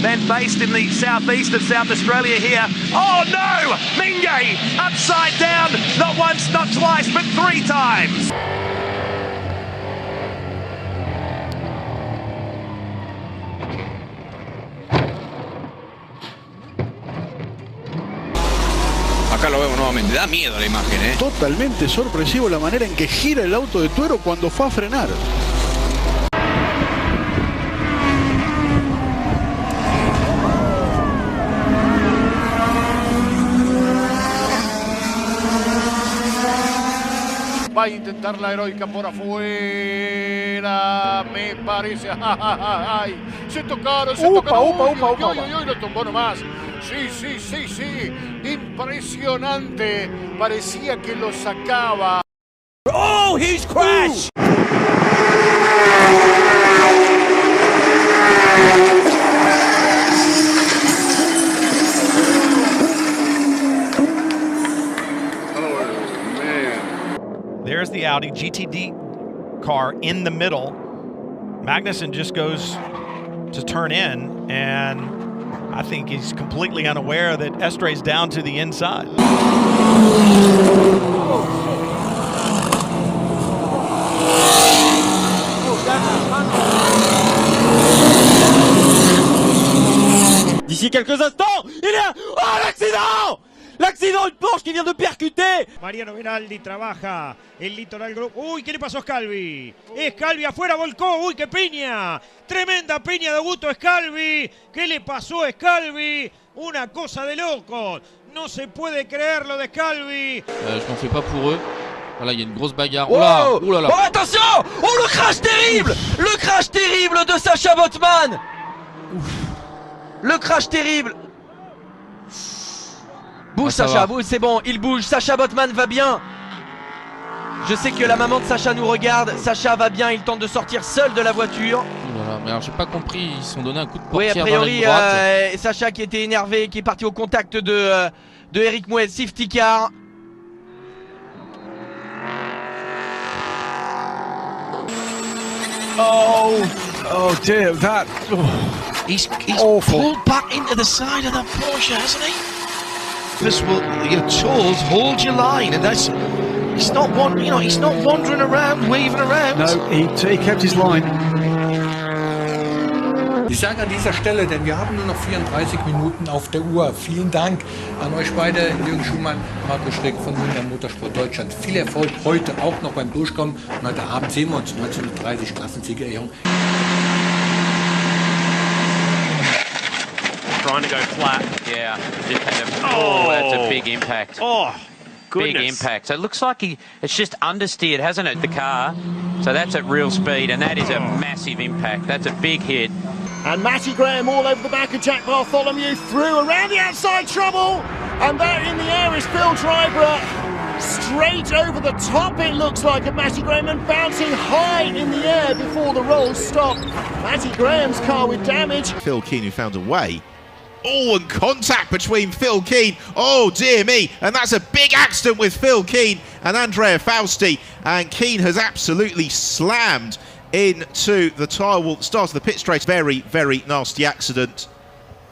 then based in the southeast of South Australia here. Oh no! Mingay upside down, not once, not twice, but 3 times. Acá lo vemos nuevamente, da miedo la imagen, ¿eh? Totalmente sorpresivo la manera en que gira el auto de Tuero cuando fue a frenar. Va a intentar la heroica por afuera, me parece. ¡Ay! Se tocaron, se tocaron. Uy, lo tumbó nomás. Sí. Impresionante. Parecía que lo sacaba. Oh, huge crash! There's the Audi GTD car in the middle. Magnussen just goes to turn in, and I think he's completely unaware that Estray's down to the inside. D'ici quelques instants, il y a... Oh, l'accident! L'accident, une Porsche qui vient de percuter. Mariano Benaldi trabaja el Litoral Group. Uy, ¿qué le pasó a Scalvi? Scalvi afuera, volcó. Uy, qué piña. Tremenda piña de Augusto Scalvi. ¿Qué le pasó a Scalvi? Una cosa de locos. No se puede creer lo de Scalvi. Je m'en fais pas pour eux. Voilà, il y a une grosse bagarre. Oh là, oh là là. Oh, attention! Oh, le crash terrible! Le crash terrible de Sacha Botman. Ouf. Le crash terrible. Bouge Sacha, bouge, c'est bon, il bouge, Sacha Botman va bien. Je sais que la maman de Sacha nous regarde, Sacha va bien, il tente de sortir seul de la voiture. Voilà, mais alors j'ai pas compris, ils se sont donné un coup de Oui, portière a priori, dans la droite. Sacha qui était énervé, qui est parti au contact de Eric Mouet, safety car. Oh dear, that... He's pulled back into the side of the Porsche, hasn't he? This will, your tools hold your line, and that's, he's not he's not wandering around, waving around. No, he kept his line. Ich sage an dieser Stelle, denn wir haben nur noch 34 Minuten auf der Uhr. Vielen Dank an euch beide, Jürgen Schumann, Marco Schreck von Mundial Motorsport Deutschland. Viel Erfolg heute auch noch beim Durchkommen. Und heute Abend sehen wir uns 1930 Klassensiegerehrung. Trying to go flat. Yeah, just had that's a big impact. Oh, goodness. Big impact. So it looks like it's just understeered, hasn't it, the car? So that's at real speed, and that is a massive impact. That's a big hit. And Matty Graham all over the back of Jack Bartholomew, through around the outside, trouble, and there in the air is Phil Triborough, straight over the top it looks like of Matty Graham, and bouncing high in the air before the rolls stop. Matty Graham's car with damage. Phil Keane, who found a way. Oh, and contact between Phil Keane. Oh, dear me. And that's a big accident with Phil Keane and Andrea Fausti. And Keane has absolutely slammed into the tyre wall at the start of the pit straight. Very, very nasty accident.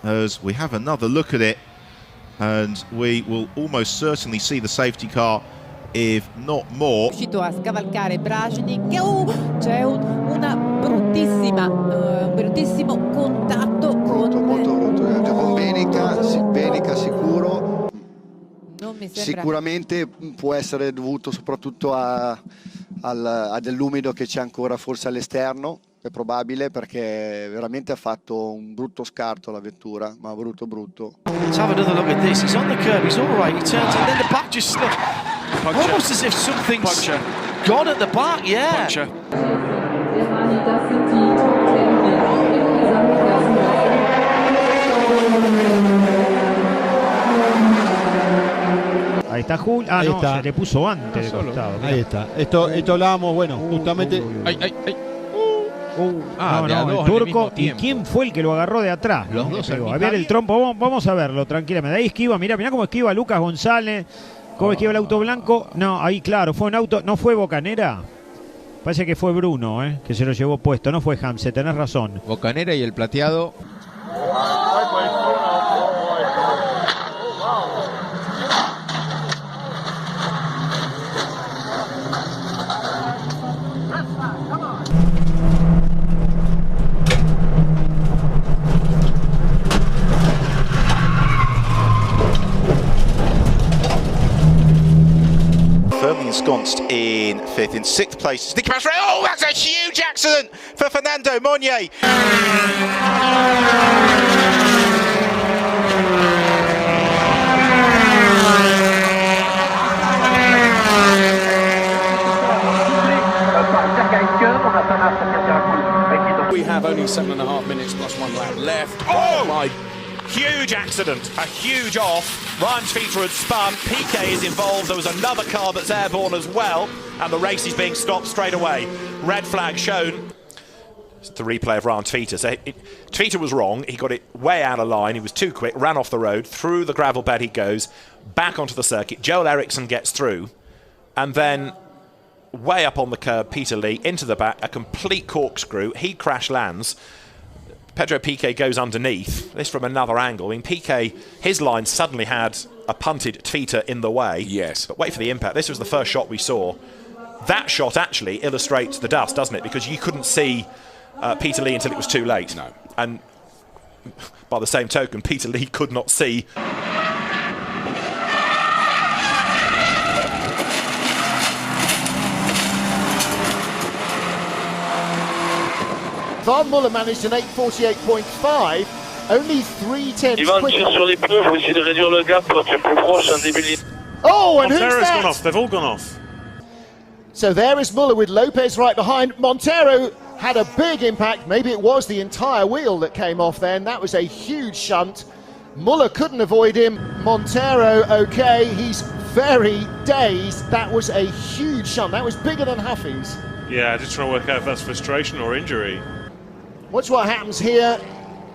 As we have another look at it. And we will almost certainly see the safety car, if not more. Riuscito a scavalcare Brajnik. C'è un bruttissimo contatto con... Molto brutto, con Benica sicuro. Non mi sembra... Sicuramente può essere dovuto soprattutto a dell'umido che c'è ancora forse all'esterno, è probabile, perché veramente ha fatto un brutto scarto la vettura, ma brutto. Let's have another look at this. He's on the curb, he's all right, he turns and then the back just slipped. Almost as if something's gone at the back, yeah. Ahí está Julio. Ah, ahí no, está. se le puso antes de costado. Ahí está. Esto hablábamos, bueno, justamente. El turco. ¿Y quién fue el que lo agarró de atrás? Los dos. A ver el trompo, vamos a verlo tranquilamente. Ahí esquiva, mirá cómo esquiva Lucas González, cómo esquiva el auto blanco. No, ahí claro, fue un auto, no fue Bocanera. Parece que fue Bruno, que se lo llevó puesto, no fue Hamse, tenés razón. Bocanera y el plateado. Firmly ensconced in 5th. In 6th place, Nicky Passeray. Oh, that's a huge accident for Fernando Monnier. We have only 7.5 minutes plus 1 lap left. Oh my! Huge accident, a huge off. Ryan Tweeter had spun, Piquet is involved, there was another car that's airborne as well, and the race is being stopped straight away. Red flag shown. It's the replay of Ryan Tweeter. So Tweeter was wrong, he got it way out of line, he was too quick, ran off the road, through the gravel bed he goes, back onto the circuit. Joel Eriksson gets through, and then way up on the curb, Peter Lee into the back, a complete corkscrew, he crash lands. Pedro Piquet goes underneath, this from another angle. I mean, Piquet, his line suddenly had a punted Tweeter in the way. Yes. But wait for the impact. This was the first shot we saw. That shot actually illustrates the dust, doesn't it? Because you couldn't see Peter Lee until it was too late. No. And by the same token, Peter Lee could not see. Van Muller managed an 8:48.5, only 3/10 quicker. Oh, and who's that? Gone off. They've all gone off. So there is Muller with Lopez right behind. Montero had a big impact. Maybe it was the entire wheel that came off then. That was a huge shunt. Muller couldn't avoid him. Montero, okay, he's very dazed. That was a huge shunt. That was bigger than Huffy's. Yeah, just trying to work out if that's frustration or injury. Watch what happens here.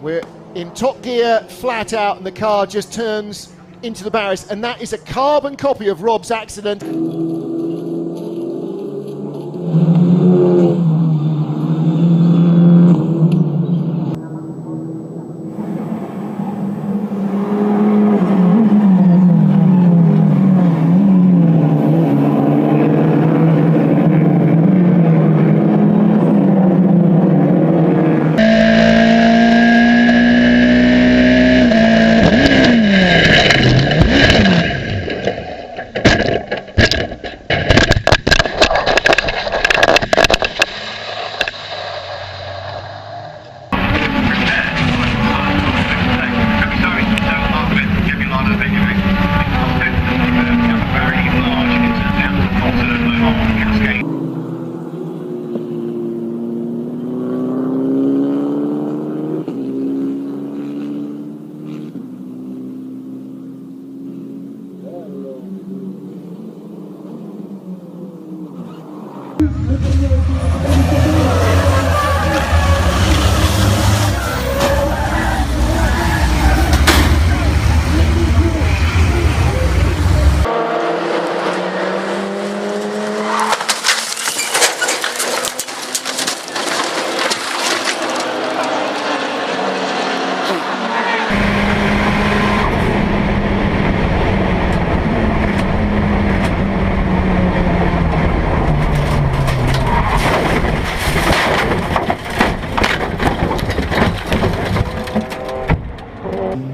We're in top gear, flat out, and the car just turns into the barriers. And that is a carbon copy of Rob's accident.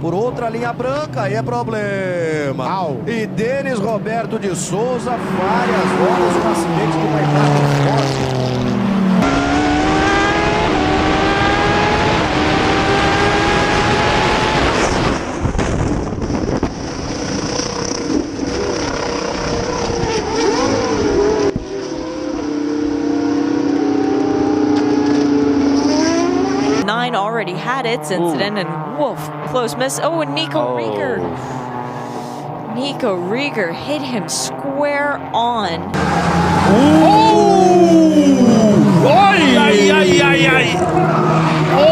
Por outra linha branca, aí é problema. E Denis Roberto de Souza, várias horas, um acidente que vai dar forte. Already had its incident, and woof, close miss. Oh, and Nico Rieger. Nico Rieger hit him square on. Oj, aj, aj, aj, aj.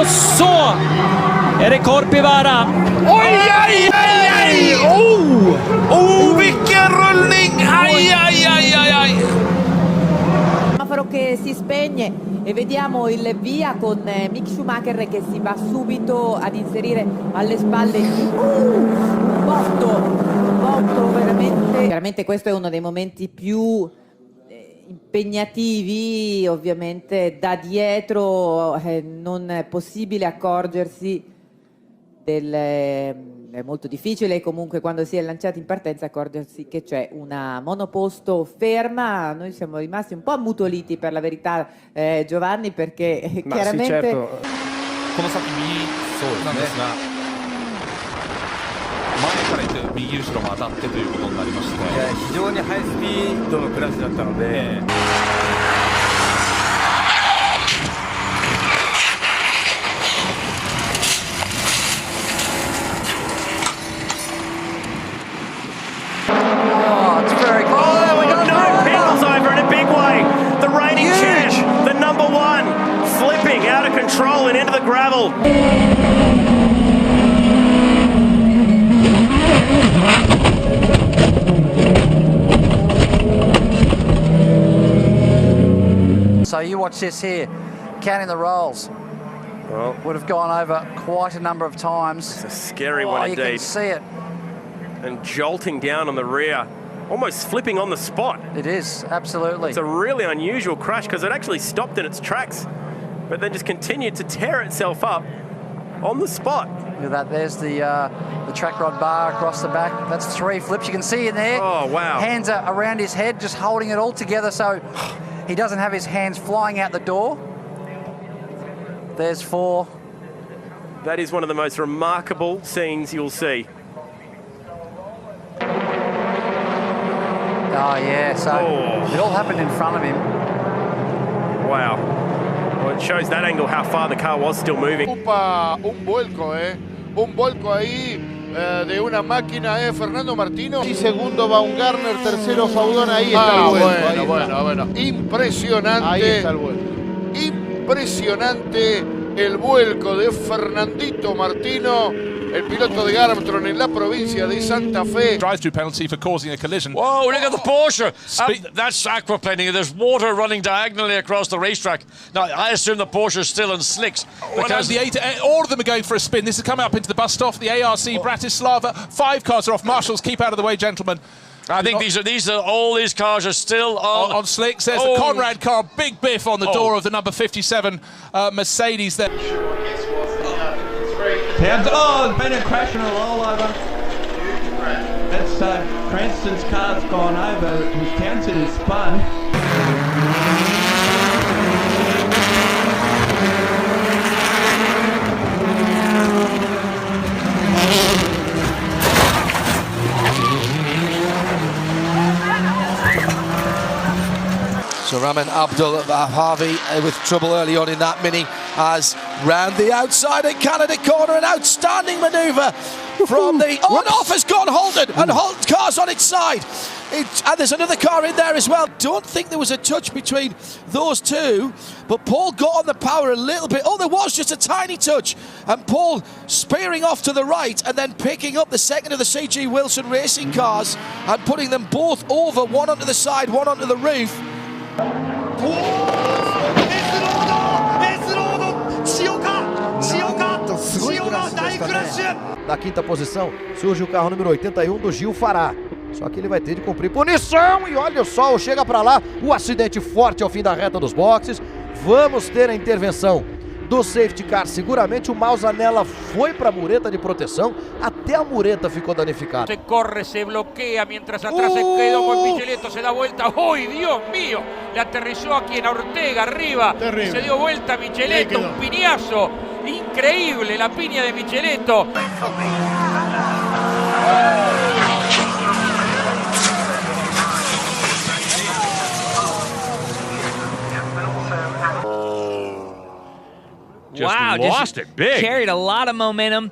Och så är det Korpivara. Oj, aj, aj, aj. Vilken rullning. Aj, aj, aj, aj, aj. mano che si spegne e vediamo il via con Mick Schumacher che si va subito ad inserire alle spalle un botto veramente questo è uno dei momenti più impegnativi, ovviamente da dietro non è possibile accorgersi è molto difficile comunque quando si è lanciati in partenza accorgersi che c'è una monoposto ferma. Noi siamo rimasti un po' ammutoliti per la verità, Giovanni, perché chiaramente sì, certo. この先右なんですが、前から行って右後ろも当たってということになりまして、非常にハイスピードのクラッシュだったので。Out of control and into the gravel. So you watch this here, counting the rolls. Well, would have gone over quite a number of times. It's a scary one indeed. You can see it. And jolting down on the rear, almost flipping on the spot. It is, absolutely. It's a really unusual crash because it actually stopped in its tracks, but then just continued to tear itself up on the spot. Look at that, there's the track rod bar across the back. That's 3 flips, you can see in there. Oh, wow. Hands are around his head, just holding it all together so he doesn't have his hands flying out the door. There's 4. That is one of the most remarkable scenes you'll see. Oh yeah, so it all happened in front of him. Wow. Well, it shows that angle how far the car was still moving. Un vuelco ahí de una máquina, Fernando Martino. Y segundo va un Garner, tercero Faudón. Ahí está el vuelco. Bueno. Impresionante. Ahí está el vuelco. Impresionante el vuelco de Fernandito Martino, el piloto de Armstrong en la provincia de Santa Fe. Drive-through penalty for causing a collision. Whoa, look at the Porsche. That's aquaplaning. There's water running diagonally across the racetrack. Now, I assume the Porsche is still in slicks. Because all of them are going for a spin. This is coming up into the bus stop. The ARC, Bratislava. 5 cars are off. Marshals, keep out of the way, gentlemen. I think all these cars are still on slicks. There's the Conrad car, big biff on the door of the number 57 Mercedes there. It's been a crash and a rollover. That's Cranston's car's gone over. His Townsend is spun. So Raman Abdul Harvey with trouble early on in that mini has round the outside in Canada corner, an outstanding manoeuvre from the off has gone halted and car's on its side. And there's another car in there as well. Don't think there was a touch between those two, but Paul got on the power a little bit. Oh, there was just a tiny touch, and Paul spearing off to the right and then picking up the second of the C.G. Wilson racing cars and putting them both over, one onto the side, one onto the roof. Na quinta posição surge o carro número 81 do Gil Fará. Só que ele vai ter de cumprir punição. E olha só, chega para lá o acidente forte ao fim da reta dos boxes. Vamos ter a intervenção do safety car. Seguramente o Mausanella foi para a mureta de proteção. Até a mureta ficou danificada. Se corre, se bloquea mientras atrás se quedó con Micheletto, se da vuelta. ¡Ay, Dios mío! Le aterrizó aquí en Ortega arriba. Terrible. Se dio vuelta Micheletto, un piñazo. Increíble la piña de Micheletto. Just lost it big. Carried a lot of momentum.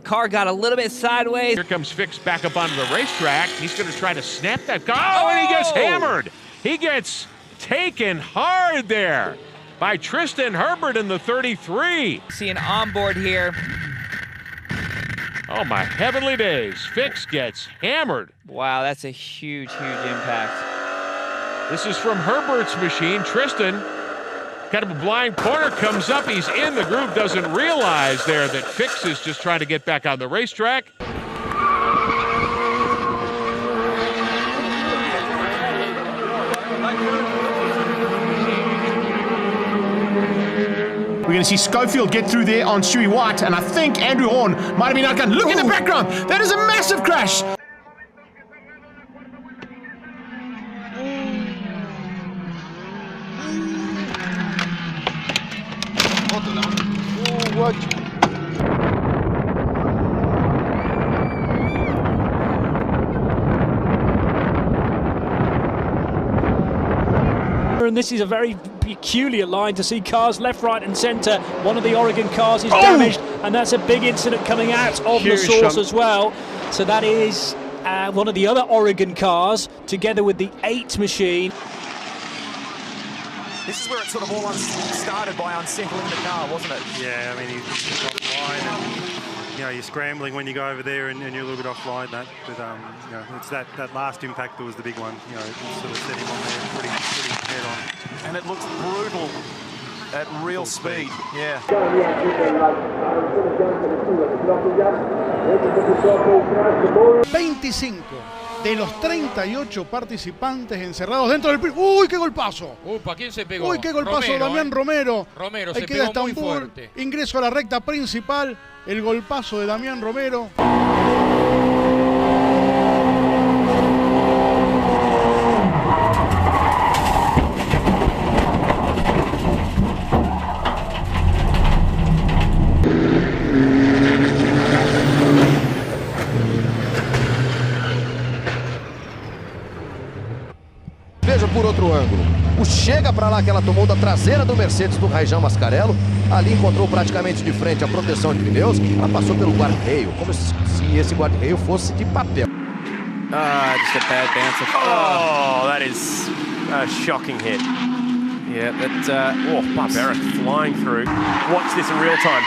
Car got a little bit sideways. Here comes Fix back up onto the racetrack. He's going to try to snap that car. Oh, and he gets hammered. He gets taken hard there by Tristan Herbert in the 33. See an onboard here. Oh, my heavenly days. Fix gets hammered. Wow, that's a huge, huge impact. This is from Herbert's machine. Tristan, kind of a blind corner, comes up. He's in the groove, doesn't realize there that Fix is just trying to get back on the racetrack. We're going to see Schofield get through there on Stewie White, and I think Andrew Horn might have been outgunned. Look in the background. That is a massive crash. And this is a very peculiar line to see cars left, right and centre. One of the Oregon cars is damaged, and that's a big incident coming out of the source as well. So that is one of the other Oregon cars together with the 8 machine. This is where it sort of all started by unsettling the car, wasn't it? Yeah, I mean, he's offline, and, you know, you're scrambling when you go over there and you're a little bit offline. But you know, it's that last impact that was the big one. You know, it sort of set him on there pretty head on. And it looks brutal at real speed. Yeah. 25 de los 38 participantes encerrados dentro del... ¡Uy, qué golpazo! Upa, ¿quién se pegó? ¡Uy, qué golpazo! Romero, Damián Romero. Romero Ahí se queda pegó muy Estambul. fuerte. Ingreso a la recta principal. El golpazo de Damián Romero. Veja por outro ângulo. O chega para lá que ela tomou da traseira do Mercedes do Rajão Mascarello. Ali encontrou praticamente de frente a proteção de pneus. Ela passou pelo guarda-reio, como se esse guarda-reio fosse de papel. Just a bad bounce. Oh, that is a shocking hit. Yeah, that, barbaric flying through. Watch this in real time.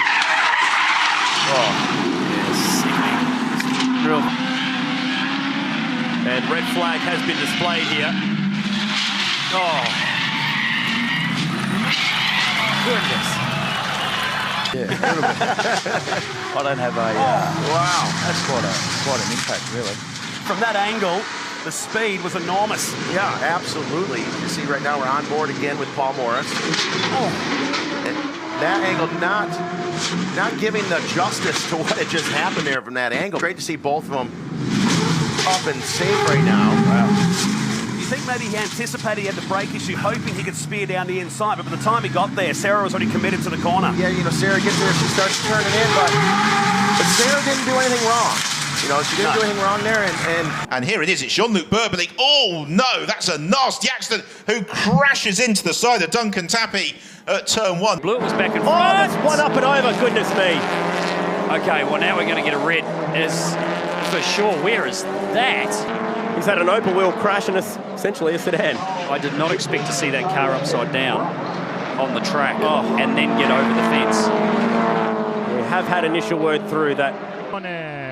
Oh, yeah, sickening. Real. And red flag has been displayed here. Oh. Goodness. Yeah. I don't have a... wow, that's quite an impact, really. From that angle, the speed was enormous. Yeah, absolutely. You see right now we're on board again with Paul Morris. And that angle not giving the justice to what had just happened there from that angle. Great to see both of them up and safe right now. Wow. I think maybe he anticipated he had the brake issue, hoping he could spear down the inside, but by the time he got there, Sarah was already committed to the corner. Yeah, you know, Sarah gets there, she starts turning in, but Sarah didn't do anything wrong. You know, she didn't do anything wrong there, And here it is, it's Jean-Luc Burberly. Oh no, that's a nasty accident, who crashes into the side of Duncan Tappy at turn 1. Blewett was back and forth. Oh, that's one up and over, goodness me. Okay, well now we're going to get a red, as for sure. Where is that? He's had an open wheel crash and essentially a sedan. I did not expect to see that car upside down on the track and then get over the fence. We have had initial word through that.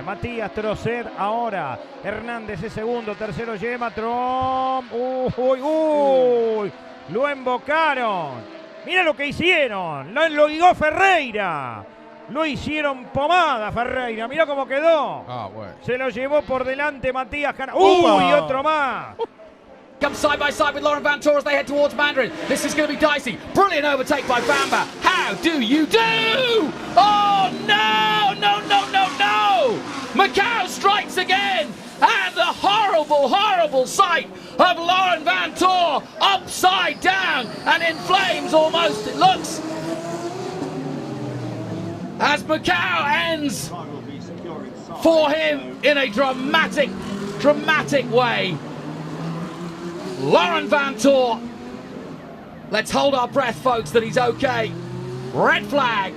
Matías Trocet ahora. Hernández es segundo, tercero Gematron. Uy. Lo embocaron. Mira lo que hicieron. Lo ligó Ferreira. Lo hicieron pomada Ferreira. Mira cómo quedó. Se lo llevó por delante Matías Cana. Y otro más. Comes side by side with Laurent Vantor as they head towards Mandarin. This is going to be dicey. Brilliant overtake by Bamba. How do you do? Oh, no! Macau strikes again. And the horrible sight of Laurent Vantor upside down and in flames almost, it looks. As Macau ends for him in a dramatic way. Laurent Vantor. Let's hold our breath, folks, that he's okay. Red flag.